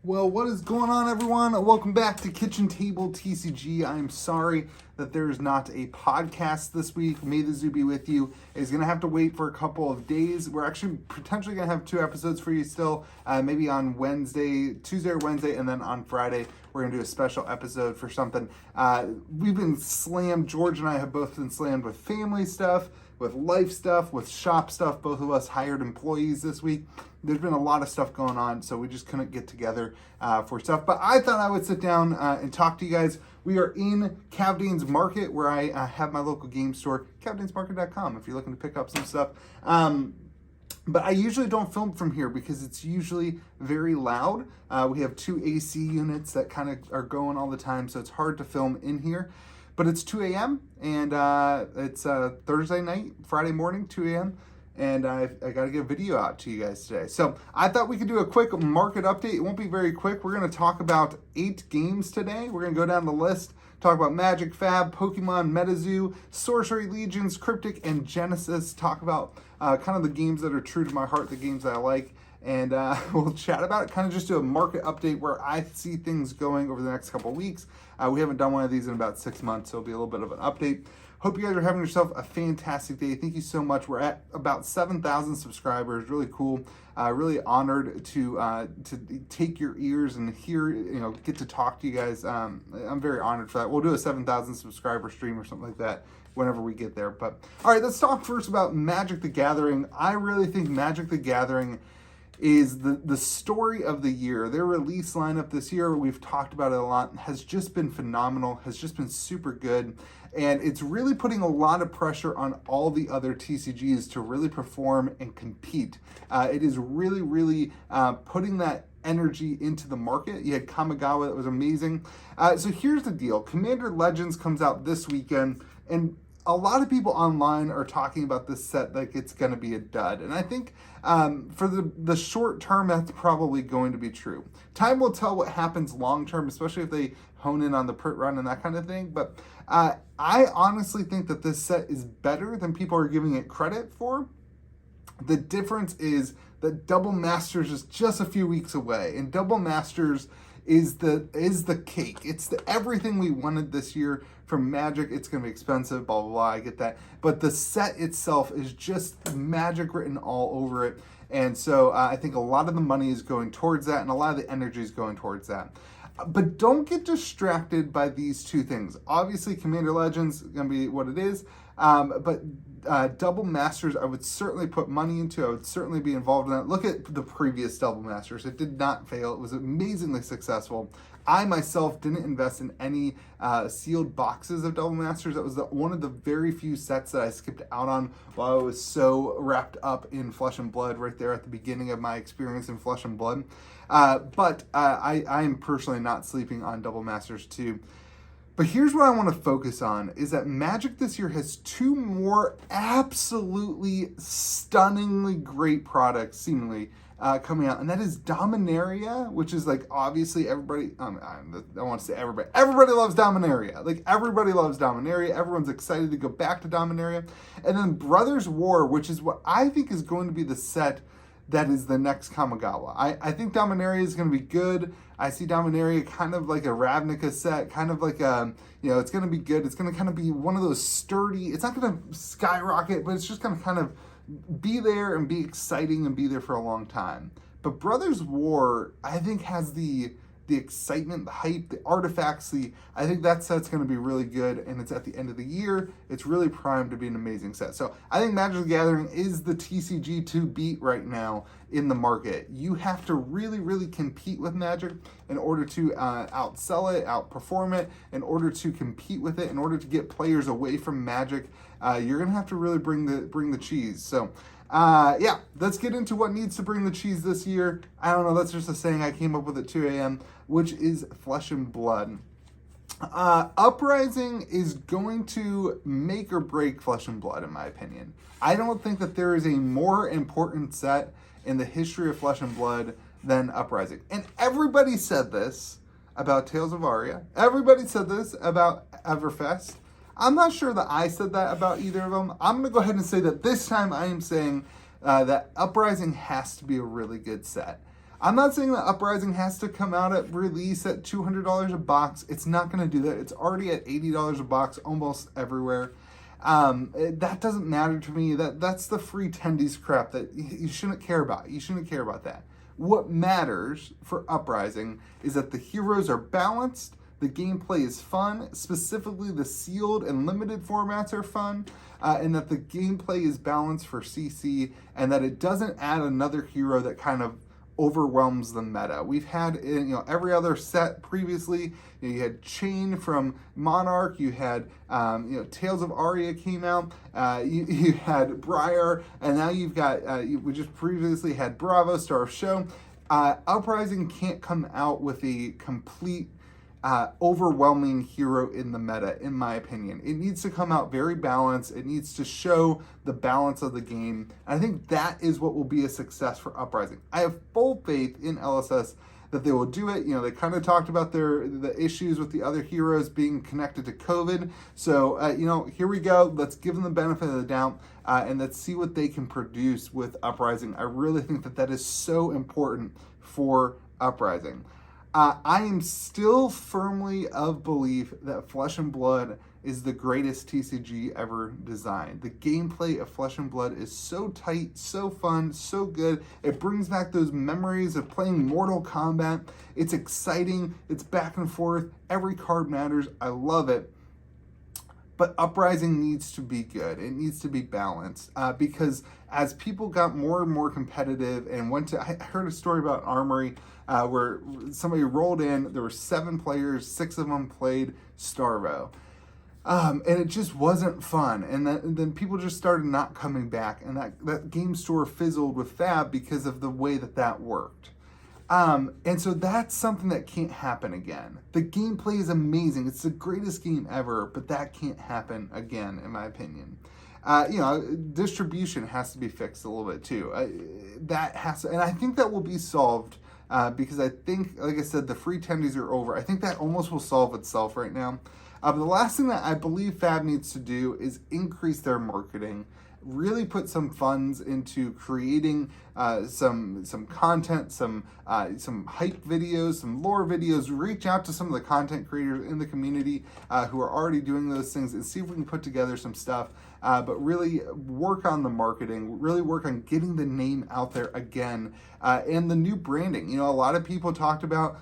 Well, what is going on, everyone? Welcome back to Kitchen Table TCG. I'm sorry that there's not a podcast this week. Metazoo be with you is going to have to wait for a couple of days. We're actually potentially going to have 2 episodes for you still, maybe on Tuesday or Wednesday, and then on Friday we're going to do a special episode for something. We've been slammed. George and I have both been slammed with family stuff, with life stuff, with shop stuff. Both of us hired employees this week. There's been a lot of stuff going on, so we just couldn't get together for stuff. But I thought I would sit down and talk to you guys. We are in Cavdane's Market, where I have my local game store, cavdanesmarket.com, if you're looking to pick up some stuff. But I usually don't film from here because it's usually very loud. We have 2 AC units that kind of are going all the time, so it's hard to film in here. But it's 2 a.m. and it's Thursday night, Friday morning, 2 a.m. And I got to get a video out to you guys today. So I thought we could do a quick market update. It won't be very quick. We're going to talk about 8 games today. We're going to go down the list, talk about Magic, Fab, Pokemon, Metazoo, Sorcery, Legions, Cryptic, and Genesis. Talk about kind of the games that are true to my heart, the games that I like. And we'll chat about it, kind of just do a market update where I see things going over the next couple of weeks. We haven't done one of these in about 6 months, so it'll be a little bit of an update. Hope you guys are having yourself a fantastic day. Thank you so much. We're at about 7,000 subscribers. Really cool. Really honored to take your ears and hear, get to talk to you guys. I'm very honored for that. We'll do a 7,000 subscriber stream or something like that whenever we get there. But all right, let's talk first about Magic the Gathering. I really think Magic the Gathering is the story of the year. Their release lineup this year, we've talked about it a lot, has just been phenomenal, has just been super good. And it's really putting a lot of pressure on all the other TCGs to really perform and compete. It is really putting that energy into the market. You had Kamigawa, that was amazing. So here's the deal. Commander Legends comes out this weekend, and a lot of people online are talking about this set like it's going to be a dud. And I think for the short term, that's probably going to be true. Time will tell what happens long term, especially if they hone in on the print run and that kind of thing. But I honestly think that this set is better than people are giving it credit for. The difference is that Double Masters is just a few weeks away, and Double Masters is the cake. It's the everything we wanted this year from Magic. It's going to be expensive, blah, blah, blah, I get that. But the set itself is just Magic written all over it. And so I think a lot of the money is going towards that, and a lot of the energy is going towards that. But don't get distracted by these 2 things. Obviously, Commander Legends is going to be what it is. But Double Masters, I would certainly put money into. I would certainly be involved in that. Look at the previous Double Masters. It did not fail. It was amazingly successful. I myself didn't invest in any sealed boxes of Double Masters. That was one of the very few sets that I skipped out on while I was so wrapped up in Flesh and Blood right there at the beginning of my experience in Flesh and Blood. But I am personally not sleeping on Double Masters 2. But here's what I want to focus on, is that Magic this year has 2 more absolutely stunningly great products, seemingly, coming out. And that is Dominaria, which is like obviously everybody, I want to say everybody. Everybody loves Dominaria. Like everybody loves Dominaria. Everyone's excited to go back to Dominaria. And then Brothers War, which is what I think is going to be the set that is the next Kamigawa. I think Dominaria is going to be good. I see Dominaria kind of like a Ravnica set, kind of like it's going to be good. It's going to kind of be one of those sturdy, it's not going to skyrocket, but it's just going to kind of be there and be exciting and be there for a long time. But Brothers War, I think, has the excitement, the hype, the artifacts. I think that set's going to be really good, and it's at the end of the year. It's really primed to be an amazing set. So I think Magic the Gathering is the TCG to beat right now in the market. You have to really compete with Magic in order to outsell it, outperform it, in order to compete with it, in order to get players away from Magic. You're going to have to really bring the cheese. So let's get into what needs to bring the cheese this year. I don't know, that's just a saying I came up with at 2 a.m., which is Flesh and Blood. Uprising is going to make or break Flesh and Blood, in my opinion. I don't think that there is a more important set in the history of Flesh and Blood than Uprising. And everybody said this about Tales of Aria. Everybody said this about Everfest. I'm not sure that I said that about either of them. I'm going to go ahead and say that this time I am saying that Uprising has to be a really good set. I'm not saying that Uprising has to come out at release at $200 a box. It's not going to do that. It's already at $80 a box almost everywhere. That doesn't matter to me. That's the free tendies crap that you shouldn't care about. You shouldn't care about that. What matters for Uprising is that the heroes are balanced, the gameplay is fun, specifically the sealed and limited formats are fun, and that the gameplay is balanced for CC, and that it doesn't add another hero that kind of overwhelms the meta. We've had every other set previously. You had Chain from Monarch. You had Tales of Aria came out. You had Briar, and now you've got we just previously had Bravo, Star of Show. Uprising can't come out with a complete overwhelming hero in the meta, in my opinion. It needs to come out very balanced. It needs to show the balance of the game. And I think that is what will be a success for Uprising. I have full faith in LSS that they will do it. They kind of talked about the issues with the other heroes being connected to COVID. So, here we go. Let's give them the benefit of the doubt, and let's see what they can produce with Uprising. I really think that is so important for Uprising. I am still firmly of belief that Flesh and Blood is the greatest TCG ever designed. The gameplay of Flesh and Blood is so tight, so fun, so good. It brings back those memories of playing Mortal Kombat. It's exciting. It's back and forth. Every card matters. I love it. But Uprising needs to be good. It needs to be balanced because as people got more and more competitive and I heard a story about Armory where somebody rolled in, there were 7 players, 6 of them played Starvo. And it just wasn't fun. And then people just started not coming back. And that game store fizzled with Fab because of the way that worked. And so that's something that can't happen again. The gameplay is amazing. It's the greatest game ever, but that can't happen again, in my opinion. Distribution has to be fixed a little bit too. And I think that will be solved because I think, like I said, the free tendies are over. I think that almost will solve itself right now. But the last thing that I believe Fab needs to do is increase their marketing. Really put some funds into creating some content, some hype videos, some lore videos. Reach out to some of the content creators in the community who are already doing those things and see if we can put together some stuff. But really work on the marketing, really work on getting the name out there again, and the new branding. A lot of people talked about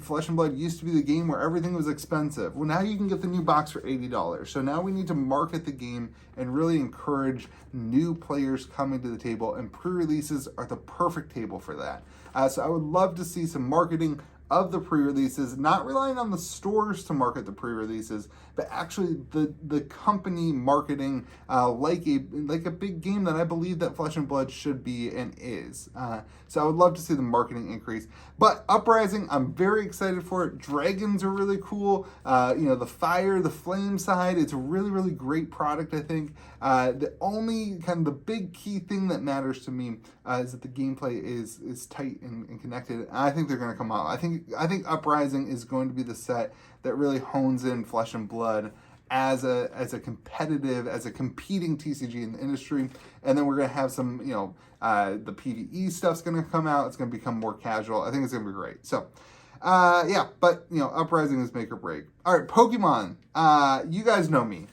Flesh and Blood used to be the game where everything was expensive. Well, now you can get the new box for $80. So now we need to market the game and really encourage new players coming to the table, and pre-releases are the perfect table for that. So I would love to see some marketing of the pre-releases, not relying on the stores to market the pre-releases, but actually the company marketing like a big game that I believe that Flesh and Blood should be and is. So I would love to see the marketing increase. But Uprising, I'm very excited for it. Dragons are really cool. The fire, the flame side, it's a really, really great product, I think. The only kind of the big key thing that matters to me is that the gameplay is tight and connected. And I think they're going to come out. I think Uprising is going to be the set that really hones in Flesh and Blood as a competing TCG in the industry. And then we're going to have some, the PvE stuff's going to come out. It's going to become more casual. I think it's going to be great. So, but Uprising is make or break. All right, Pokemon. You guys know me.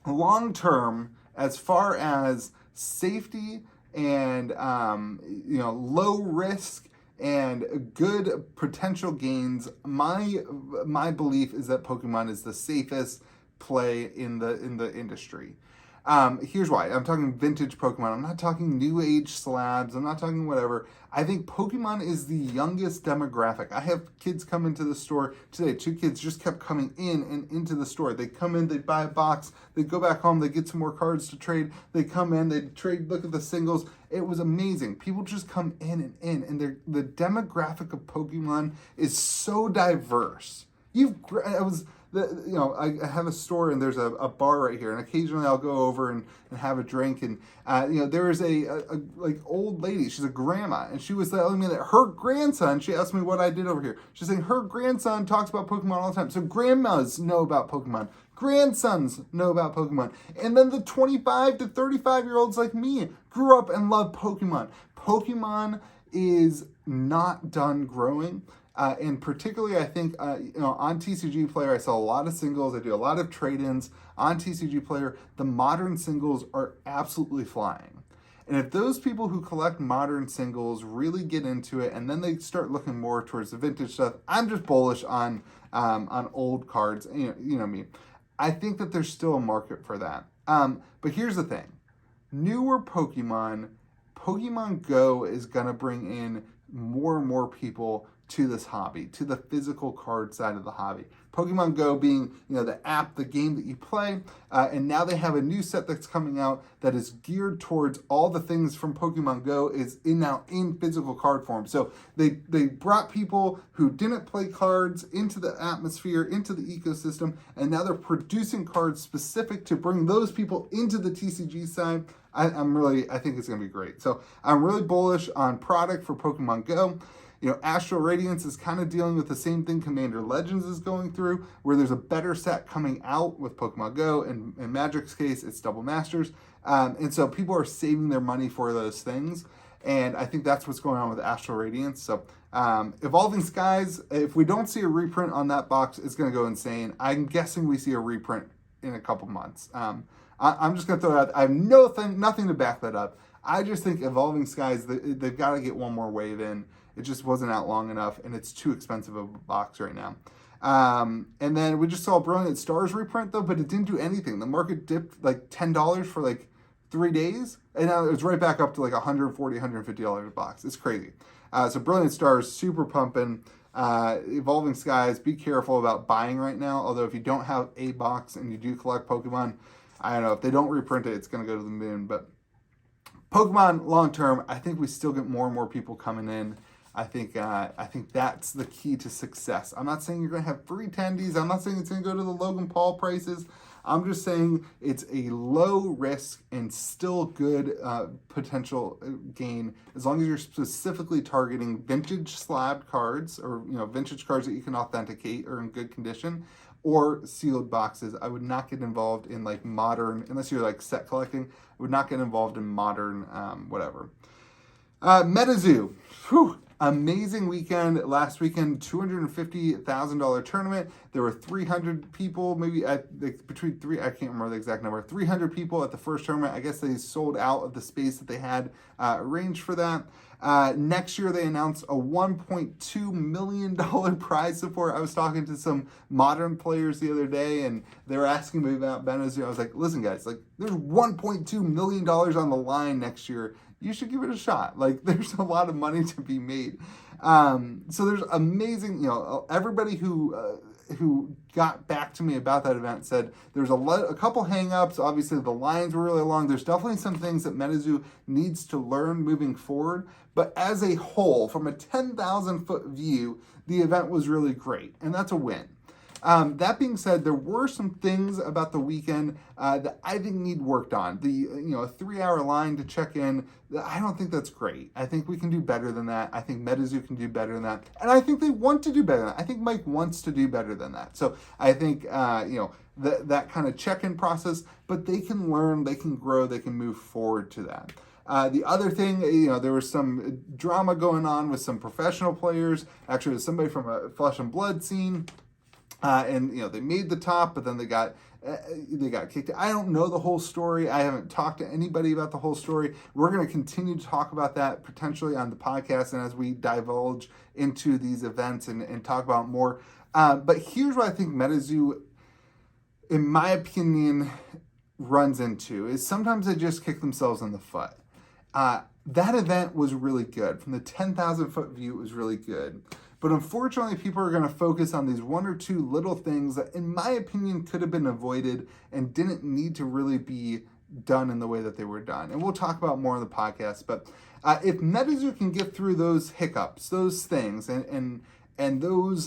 Long term, as far as safety and low risk and good potential gains, my belief is that Pokemon is the safest play in the industry. Here's why. I'm talking vintage Pokemon. I'm not talking new age slabs. I'm not talking whatever. I think Pokemon is the youngest demographic. I have kids come into the store today. 2 kids just kept coming in and into the store. They come in, they buy a box, they go back home, they get some more cards to trade. They come in, they trade, look at the singles. It was amazing. People just come in, and the demographic of Pokemon is so diverse. I have a store and there's a bar right here, and occasionally I'll go over and have a drink, and there is a old lady. She's a grandma, and she was telling me that her grandson, she asked me what I did over here. She's saying her grandson talks about Pokemon all the time. So grandmas know about Pokemon. Grandsons know about Pokemon. And then the 25 to 35 year olds like me grew up and loved Pokemon. Pokemon is not done growing. And particularly, I think, on TCG Player, I saw a lot of singles. I do a lot of trade-ins on TCG Player. The modern singles are absolutely flying. And if those people who collect modern singles really get into it, and then they start looking more towards the vintage stuff, I'm just bullish on old cards. You know me. I think that there's still a market for that. But here's the thing: newer Pokemon Go is gonna bring in more and more people to this hobby, to the physical card side of the hobby. Pokemon Go being, the app, the game that you play, and now they have a new set that's coming out that is geared towards all the things from Pokemon Go is now in physical card form. So they brought people who didn't play cards into the atmosphere, into the ecosystem, and now they're producing cards specific to bring those people into the TCG side. I think it's going to be great. So I'm really bullish on product for Pokemon Go. Astral Radiance is kind of dealing with the same thing Commander Legends is going through, where there's a better set coming out with Pokemon Go, and in Magic's case, it's Double Masters. And so people are saving their money for those things, and I think that's what's going on with Astral Radiance. So Evolving Skies, if we don't see a reprint on that box, it's going to go insane. I'm guessing we see a reprint in a couple months. I'm just going to throw it out. I have nothing to back that up. I just think Evolving Skies, they've got to get one more wave in. It just wasn't out long enough, and it's too expensive of a box right now. And then we just saw Brilliant Stars reprint, though, but it didn't do anything. The market dipped like $10 for like 3 days, and now it's right back up to like $140, $150 a box. It's crazy. So Brilliant Stars, super pumping. Evolving Skies, be careful about buying right now, although if you don't have a box and you do collect Pokemon, I don't know, if they don't reprint it, it's going to go to the moon. But Pokemon long term, I think we still get more and more people coming in. I think that's the key to success. I'm not saying you're going to have free attendees. I'm not saying it's going to go to the Logan Paul prices. I'm just saying it's a low risk and still good potential gain as long as you're specifically targeting vintage slabbed cards or vintage cards that you can authenticate or in good condition, or sealed boxes. I would not get involved in like modern, unless you're like set collecting. I would not get involved in modern whatever. Metazoo. Whew. Amazing weekend last weekend, $250,000 tournament. There were 300 people, maybe between three, I can't remember the exact number, 300 people at the first tournament. I guess they sold out of the space that they had arranged for that. Next year, they announced a $1.2 million prize support. I was talking to some modern players the other day, and they were asking me about Metazoo. I was like, listen, guys, like there's $1.2 million on the line next year. You should give it a shot. Like, there's a lot of money to be made. So there's amazing, everybody who got back to me about that event said there's a couple hang-ups. Obviously, the lines were really long. There's definitely some things that Metazoo needs to learn moving forward. But as a whole, from a 10,000-foot view, the event was really great, and that's a win. That being said, there were some things about the weekend that I think need worked on. A 3-hour line to check in, I don't think that's great. I think we can do better than that. I think Metazoo can do better than that. And I think they want to do better than that. I think Mike wants to do better than that. So I think, that kind of check-in process, but they can learn, they can grow, they can move forward to that. The other thing, there was some drama going on with some professional players. Actually, it was somebody from a Flesh and Blood scene. And they made the top, but then they got kicked. I don't know the whole story. I haven't talked to anybody about the whole story. We're going to continue to talk about that potentially on the podcast and as we divulge into these events and talk about more. But here's what I think Metazoo, in my opinion, runs into is sometimes they just kick themselves in the foot. That event was really good. From the 10,000-foot view, it was really good. But unfortunately, people are going to focus on these one or two little things that, in my opinion, could have been avoided and didn't need to really be done in the way that they were done. And we'll talk about more on the podcast. But if Metazoo can get through those hiccups, those things, and those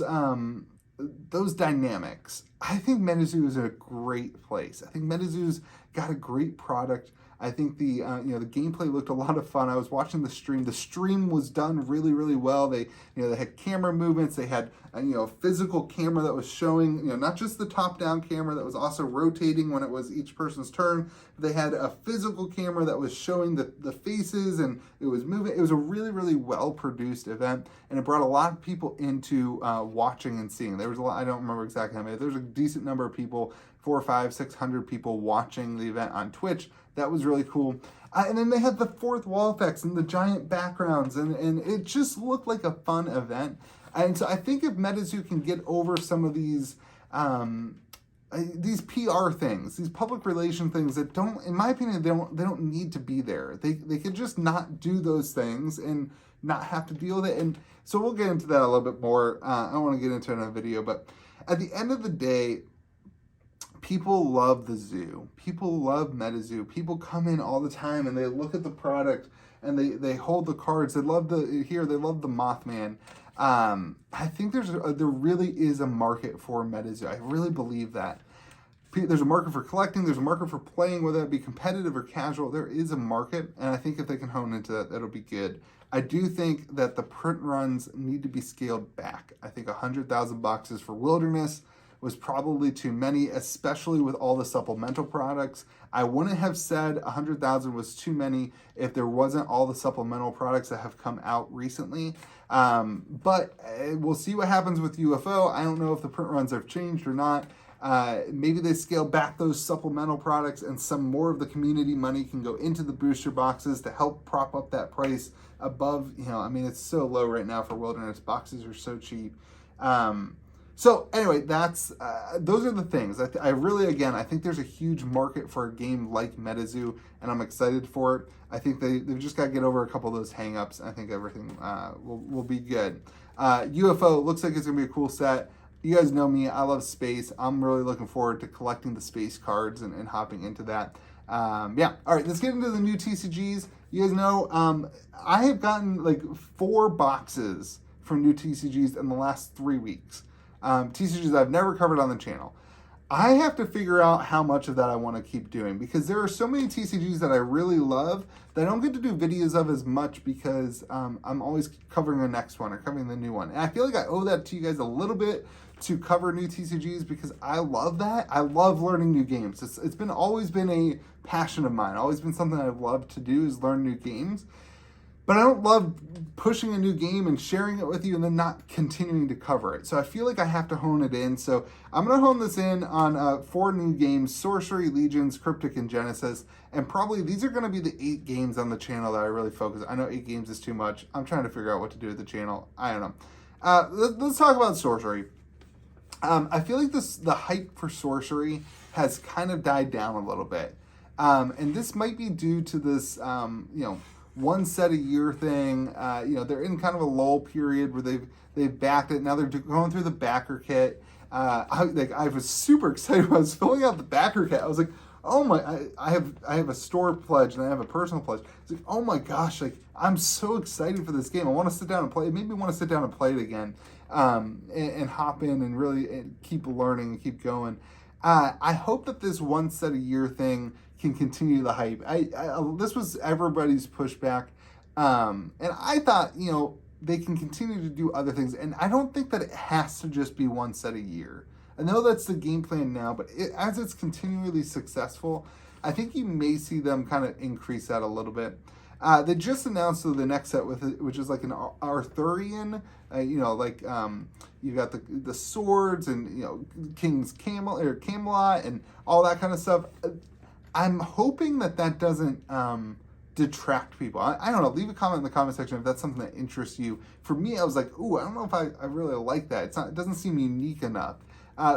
dynamics, I think Metazoo is a great place. I think Metazoo's got a great product. I think the the gameplay looked a lot of fun. I was watching the stream. The stream was done really, really well. They they had camera movements. They had a physical camera that was showing not just the top-down camera that was also rotating when it was each person's turn. They had a physical camera that was showing the faces, and it was moving. It was a really, really well-produced event, and it brought a lot of people into watching and seeing. There was a lot. I don't remember exactly how many. There was a decent number of people, 400, 500, 600 people watching the event on Twitch. That was really cool. And then they had the fourth wall effects and the giant backgrounds, and it just looked like a fun event. And so I think if Metazoo can get over some of these PR things, these public relation things that don't, in my opinion, they don't need to be there. They could just not do those things and not have to deal with it. And so we'll get into that a little bit more. I don't want to get into it in a video, but at the end of the day, people love the zoo. People love Metazoo. People come in all the time and they look at the product and they hold the cards. They love the Mothman. I think there really is a market for Metazoo. I really believe that. There's a market for collecting. There's a market for playing, whether it be competitive or casual. There is a market, and I think if they can hone into that, that'll be good. I do think that the print runs need to be scaled back. I think 100,000 boxes for Wilderness was probably too many, especially with all the supplemental products. I wouldn't have said 100,000 was too many if there wasn't all the supplemental products that have come out recently. But we'll see what happens with UFO. I don't know if the print runs have changed or not. Maybe they scale back those supplemental products and some more of the community money can go into the booster boxes to help prop up that price above, I mean, it's so low right now for Wilderness. Boxes are so cheap. So anyway, that's those are the things. I really, again, I think there's a huge market for a game like Metazoo, and I'm excited for it. I think they've just got to get over a couple of those hang-ups. I think everything will be good. UFO looks like it's going to be a cool set. You guys know me. I love space. I'm really looking forward to collecting the space cards and hopping into that. Yeah. All right, let's get into the new TCGs. You guys know I have gotten like 4 boxes from new TCGs in the last 3 weeks. TCGs I've never covered on the channel. I have to figure out how much of that I want to keep doing because there are so many TCGs that I really love that I don't get to do videos of as much because I'm always covering the next one or covering the new one. And I feel like I owe that to you guys a little bit to cover new TCGs because I love that. I love learning new games. It's always been a passion of mine. Always been something I've loved to do is learn new games. But I don't love pushing a new game and sharing it with you and then not continuing to cover it. So I feel like I have to hone it in. So I'm going to hone this in on 4 new games: Sorcery, Legions, Cryptic, and Genesis. And probably these are going to be the 8 games on the channel that I really focus on. I know 8 games is too much. I'm trying to figure out what to do with the channel. I don't know. Let's talk about Sorcery. I feel like the hype for Sorcery has kind of died down a little bit. And this might be due to this, one set a year thing. They're in kind of a lull period where they've backed it. Now they're going through the backer kit. I was super excited when I was filling out the backer kit. I was like, oh my! I have a store pledge and I have a personal pledge. It's like, oh my gosh! Like I'm so excited for this game. I want to sit down and play. It made me want to sit down and play it again, and hop in and really keep learning and keep going. I hope that this one set a year thing can continue the hype. This was everybody's pushback, and I thought they can continue to do other things, and I don't think that it has to just be one set a year. I know that's the game plan now, but as it's continually successful, I think you may see them kind of increase that a little bit. They just announced the next set with it, which is like an Arthurian. You got the swords and King's Camelot and all that kind of stuff. I'm hoping that doesn't detract people. I don't know. Leave a comment in the comment section if that's something that interests you. For me, I was like, ooh, I don't know if I really like that. It doesn't seem unique enough.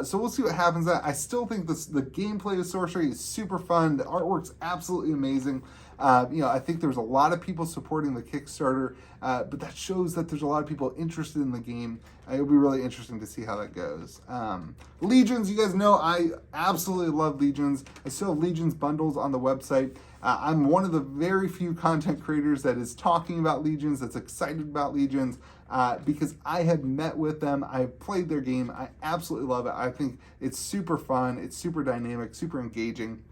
So we'll see what happens. I still think the gameplay of Sorcery is super fun. The artwork's absolutely amazing. I think there's a lot of people supporting the Kickstarter, but that shows that there's a lot of people interested in the game. It'll be really interesting to see how that goes. Legions, you guys know I absolutely love Legions. I still have Legions bundles on the website. I'm one of the very few content creators that is talking about Legions, that's excited about Legions, because I have met with them. I've played their game. I absolutely love it. I think it's super fun. It's super dynamic, super engaging.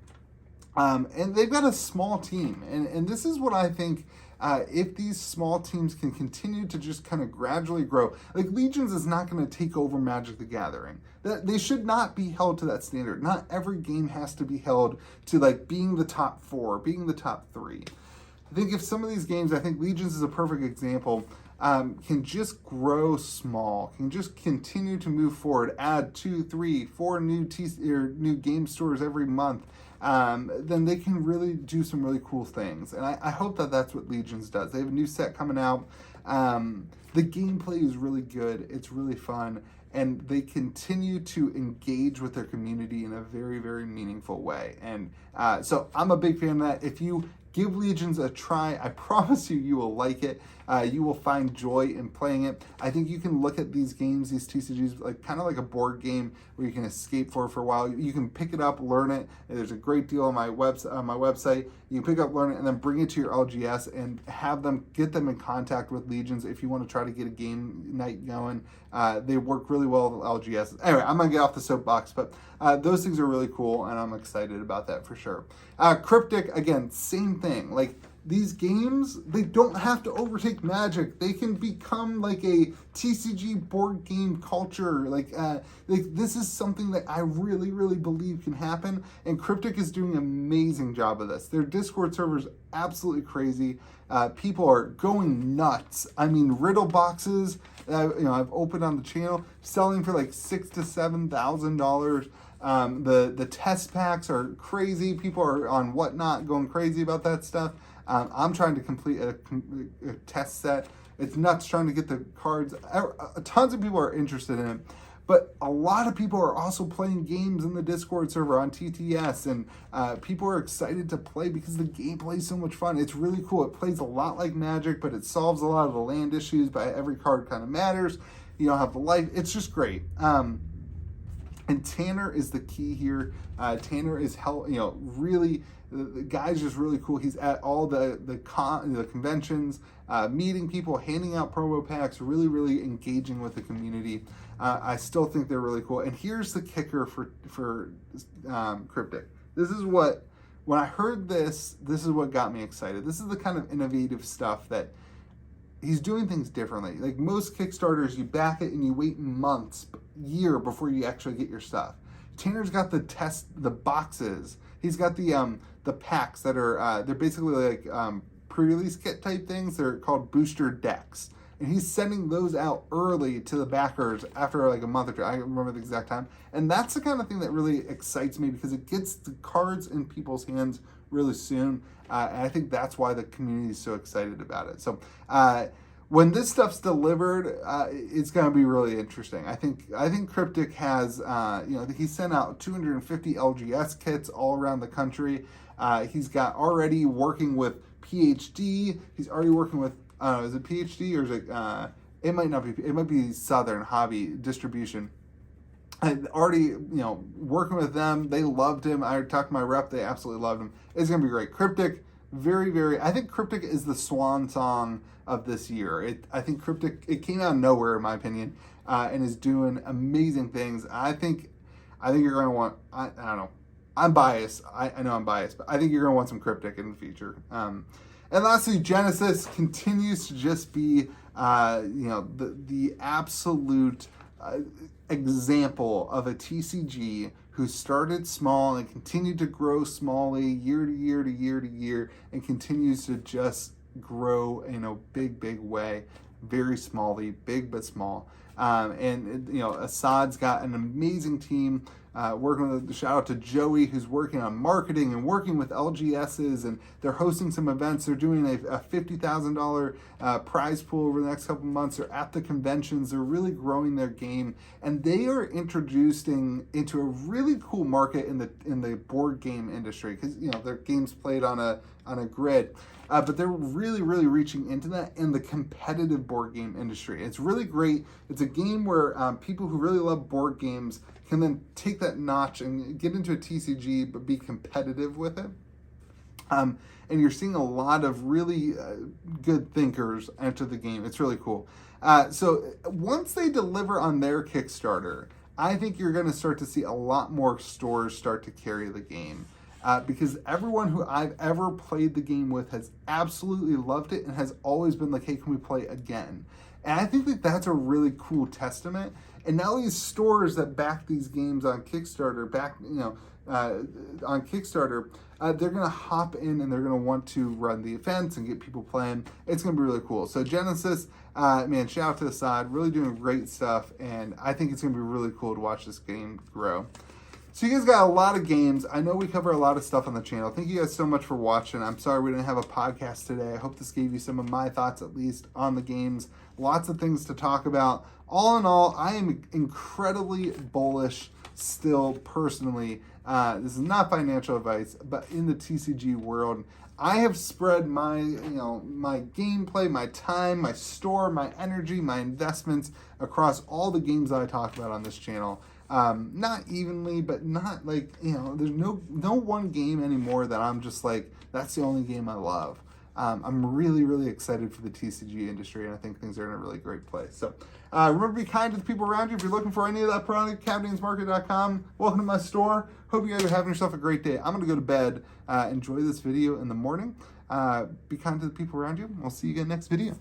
And they've got a small team. And this is what I think, if these small teams can continue to just kind of gradually grow, like Legions is not going to take over Magic the Gathering. That they should not be held to that standard. Not every game has to be held to like being the top 4, being the top 3. I think if some of these games, I think Legions is a perfect example, can just grow small, can just continue to move forward, add 2, 3, 4 new game stores every month, then they can really do some really cool things. And I hope that that's what Legions does. They have a new set coming out. The gameplay is really good. It's really fun. And they continue to engage with their community in a very, very meaningful way. And so I'm a big fan of that. If you give Legions a try, I promise you, you will like it. You will find joy in playing it. I think you can look at these games, these TCGs, like kind of like a board game where you can escape for a while. You can pick it up, learn it. There's a great deal on my website. You can pick up, learn it, and then bring it to your LGS and get them in contact with Legions if you want to try to get a game night going. They work really well with LGS. Anyway, I'm gonna get off the soapbox, but those things are really cool, and I'm excited about that for sure. Cryptic, again, same thing. Like, these games, they don't have to overtake Magic. They can become like a TCG board game culture. Like this is something that I really, really believe can happen. And Cryptic is doing an amazing job of this. Their Discord server is absolutely crazy. People are going nuts. I mean, riddle boxes, I've opened on the channel, selling for like $6,000 to $7,000. The test packs are crazy. People are on Whatnot going crazy about that stuff. I'm trying to complete a test set. It's nuts trying to get the cards. Tons of people are interested in it. But a lot of people are also playing games in the Discord server on TTS, and people are excited to play because the gameplay is so much fun. It's really cool. It plays a lot like Magic, but it solves a lot of the land issues. By every card kind of matters. You don't have the life. It's just great. And Tanner is the key here. Tanner is really, the guy's just really cool. He's at all the conventions, meeting people, handing out promo packs, really, really engaging with the community. I still think they're really cool. And here's the kicker for Cryptic. This is what, when I heard this is what got me excited. This is the kind of innovative stuff that he's doing things differently. Like most Kickstarters, you back it and you wait months, year before you actually get your stuff. Tanner's got the boxes. He's got the packs that are they're basically like pre-release kit type things. They're called booster decks, and he's sending those out early to the backers after like a month or two. I don't remember the exact time, and that's the kind of thing that really excites me because it gets the cards in people's hands really soon, and I think that's why the community is so excited about it. So when this stuff's delivered, it's going to be really interesting. I think Cryptic has, he sent out 250 LGS kits all around the country. He's got already working with PhD. He's already working with, is it PhD or is it, it might not be, it might be Southern Hobby Distribution. And already, working with them. They loved him. I talked to my rep. They absolutely loved him. It's going to be great. Cryptic, very, very, I think Cryptic is the swan song of this year. I think Cryptic, it came out of nowhere in my opinion, and is doing amazing things. I think you're going to want, I don't know, I'm biased. I know I'm biased, but I think you're going to want some Cryptic in the future. And lastly, Genesis continues to just be, the absolute example of a TCG who started small and continued to grow smallly year to year to year to year and continues to just grow in a big, big way, very smallly, big but small. Assad's got an amazing team working with, shout out to Joey, who's working on marketing and working with LGSs, and they're hosting some events. They're doing a $50,000 prize pool over the next couple months. They're at the conventions. They're really growing their game, and they are introducing into a really cool market in the board game industry because their games played on a grid. But they're really, really reaching into that in the competitive board game industry. It's really great. It's a game where people who really love board games can then take that notch and get into a TCG, but be competitive with it. And you're seeing a lot of really good thinkers enter the game. It's really cool. So once they deliver on their Kickstarter, I think you're going to start to see a lot more stores start to carry the game. because everyone who I've ever played the game with has absolutely loved it and has always been like, hey, can we play again? And I think that that's a really cool testament. And now these stores that back these games on Kickstarter, they're going to hop in and they're going to want to run the events and get people playing. It's going to be really cool. So Genesis, man, shout out to the side, really doing great stuff. And I think it's going to be really cool to watch this game grow. So you guys got a lot of games. I know we cover a lot of stuff on the channel. Thank you guys so much for watching. I'm sorry we didn't have a podcast today. I hope this gave you some of my thoughts, at least, on the games. Lots of things to talk about. All in all, I am incredibly bullish still personally. This is not financial advice, but in the TCG world, I have spread my, my gameplay, my time, my store, my energy, my investments across all the games that I talk about on this channel. Not evenly, but not like, there's no one game anymore that I'm just like, that's the only game I love. I'm really, really excited for the TCG industry, and I think things are in a really great place. So remember to be kind to the people around you. If you're looking for any of that product, CaptainsMarket.com. Welcome to my store. Hope you guys are having yourself a great day. I'm going to go to bed. Enjoy this video in the morning. Be kind to the people around you. We'll see you again next video.